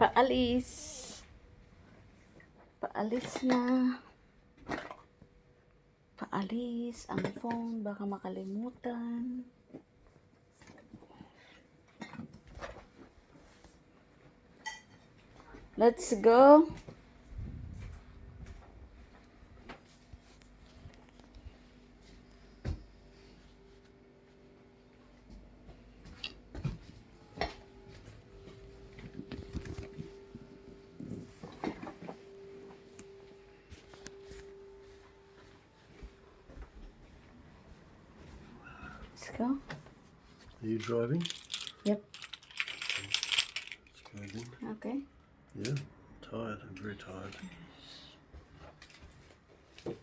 Paalis. Paalis na. Paalis ang phone. Baka makalimutan. Let's go. Let's go. Are you driving? Yep. Let's go then. Okay. Yeah, tired. I'm very tired. You're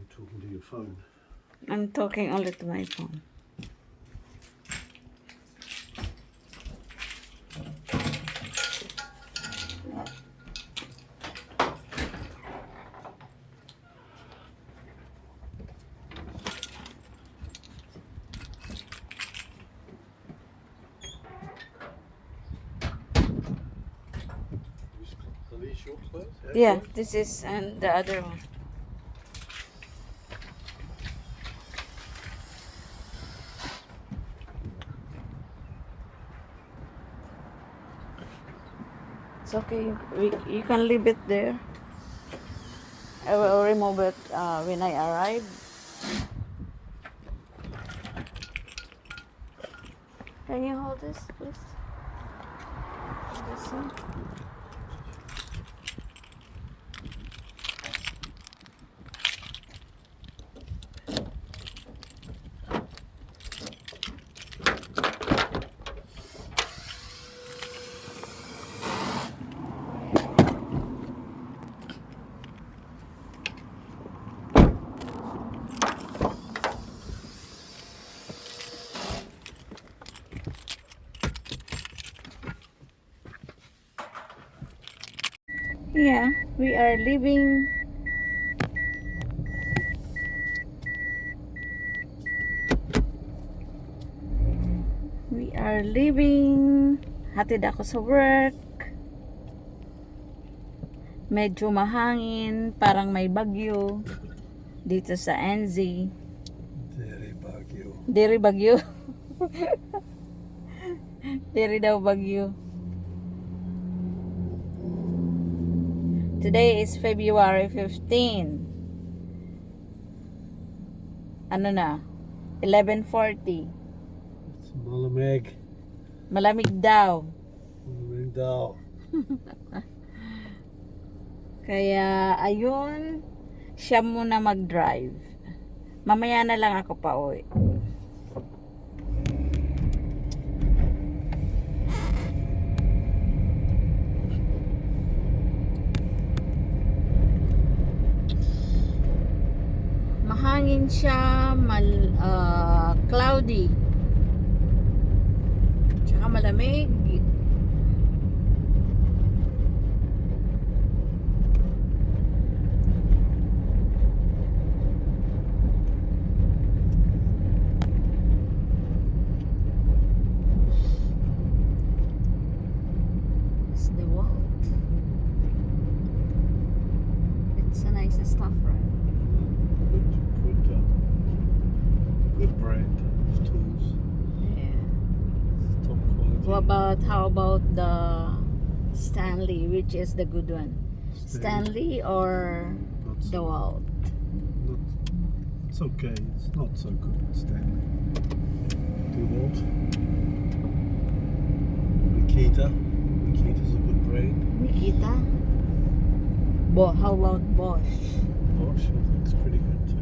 talking to your phone. I'm talking only to my phone. Are these your clothes? Yeah, this is and the other one. It's okay. You can leave it there. I will remove it when I arrive. Can you hold this, please? This one. Yeah, we are leaving. We are leaving. Hatid ako sa work. Medyo mahangin, parang may bagyo dito sa NZ. Very bagyo. Diri bagyo. Diri daw bagyo. Today is February 15. Ano na? 11:40. It's malamig. Malamig daw. Malamig daw. Kaya ayun, siya muna mag-drive. Mamaya na lang ako pa uwi. Mahangin siya, cloudy. Tsaka malamig. It's the world. It's a nice stuff, right? Good brand of tools. Yeah. Top quality. How about the Stanley, which is the good one? Stanley or Not so, DeWalt? not, it's okay. It's not so good. Stanley. DeWalt. Nikita. Nikita's a good brand. Nikita? How about Bosch? Bosch, I think, is pretty good too.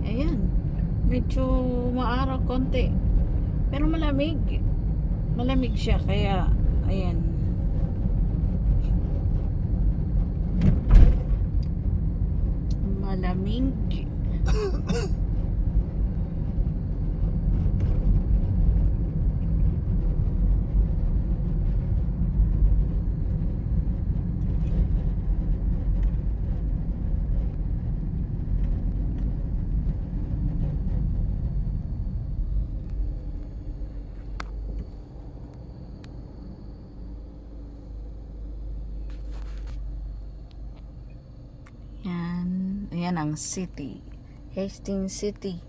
Ayan. Medyo maaraw konti. Pero malamig. Malamig siya kaya ayan. Malamig. Yan. Yan ang city. Hastings City.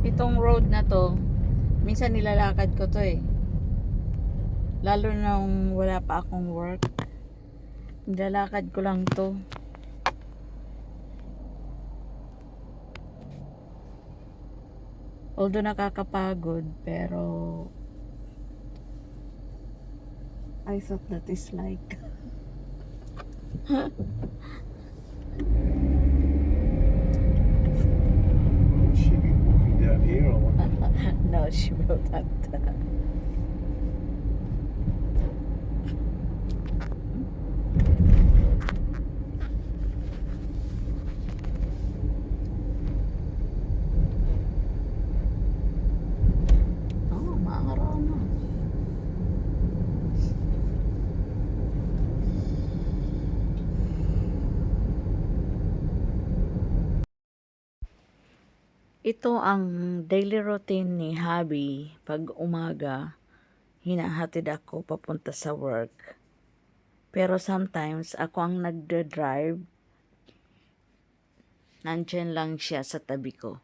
Itong road na to, minsan nilalakad ko to eh. Lalo nung wala pa akong work. Nilalakad ko lang to. Although nakakapagod, pero I thought that is like Will she be walking down here or what? no, she will not. Oh, maaraw na. Ito ang daily routine ni Habi pag umaga. Hinahatid ako papunta sa work. Pero sometimes ako ang nagde-drive. Nandyan lang siya sa tabi ko.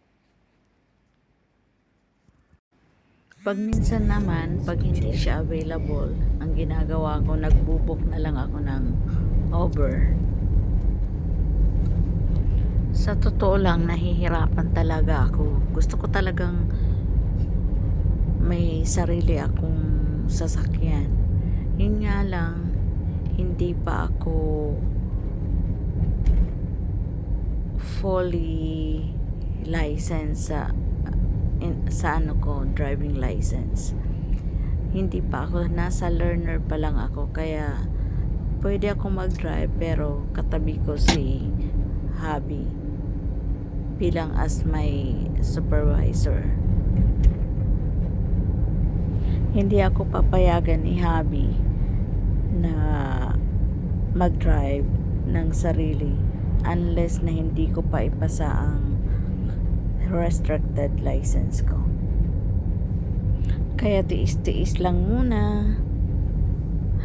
Pag minsan naman, pag hindi siya available, ang ginagawa ko, nagbubok na lang ako ng Uber. Sa totoo lang, nahihirapan talaga ako. Gusto ko talagang may sarili akong sasakyan. Yun nga lang, hindi pa ako fully licensed sa ano ko, driving license. Hindi pa ako, nasa learner pa lang ako, kaya pwede ako mag-drive pero katabi ko si Habi bilang as my supervisor. Hindi ako papayagan ni Habi na mag-drive ng sarili unless na hindi ko pa ipasa ang restricted license ko. Kaya tiis-tiis lang muna.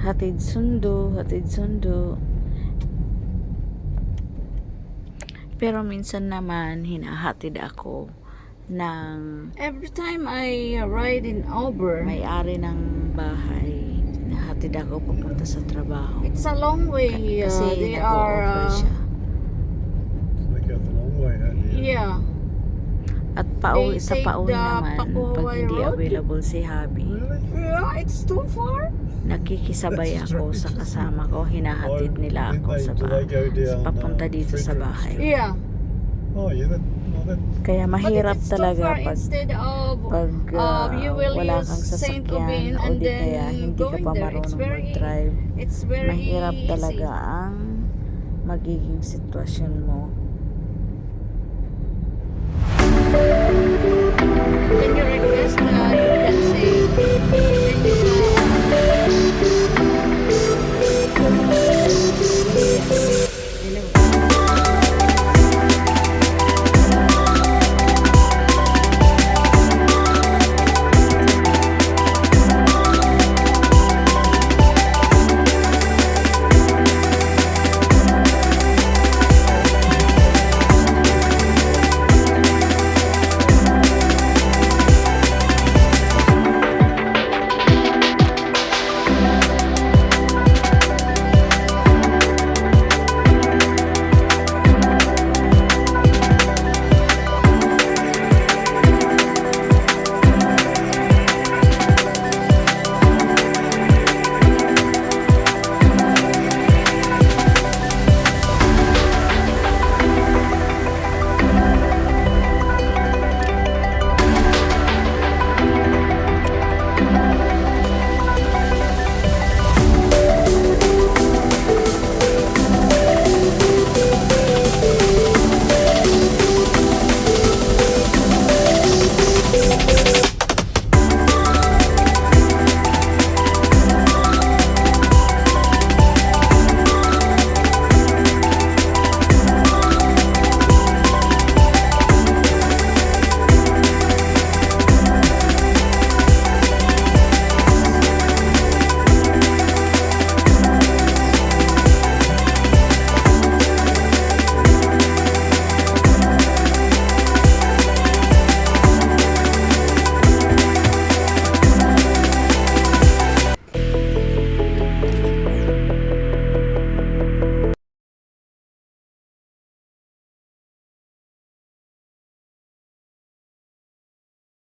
Hatid sundo. Pero minsan naman hinahatid ako ng every time I ride in Uber, may-ari ng bahay, hinahatid ako papunta sa trabaho. It's a long way. So Kasi they go the long way, don't they? Yeah. At pauwi They sa take pauwi the naman, pag Pakuway hindi Road? available si Habi, Really? yeah, it's too far. Nakikisabay That's ako sa kasama ko, hinahatid nila Or ako did sa they- do they go down, papunta dito sa Frederick bahay. Street? Yeah. Oh, yeah. That, Kaya mahirap But if it's too talaga far, pag instead of you will wala use kang Saint sasakyan Aubin o and di kaya then hindi ka going pa there, it's marunong very mag-drive. it's very Mahirap easy. talaga ang magiging sitwasyon mo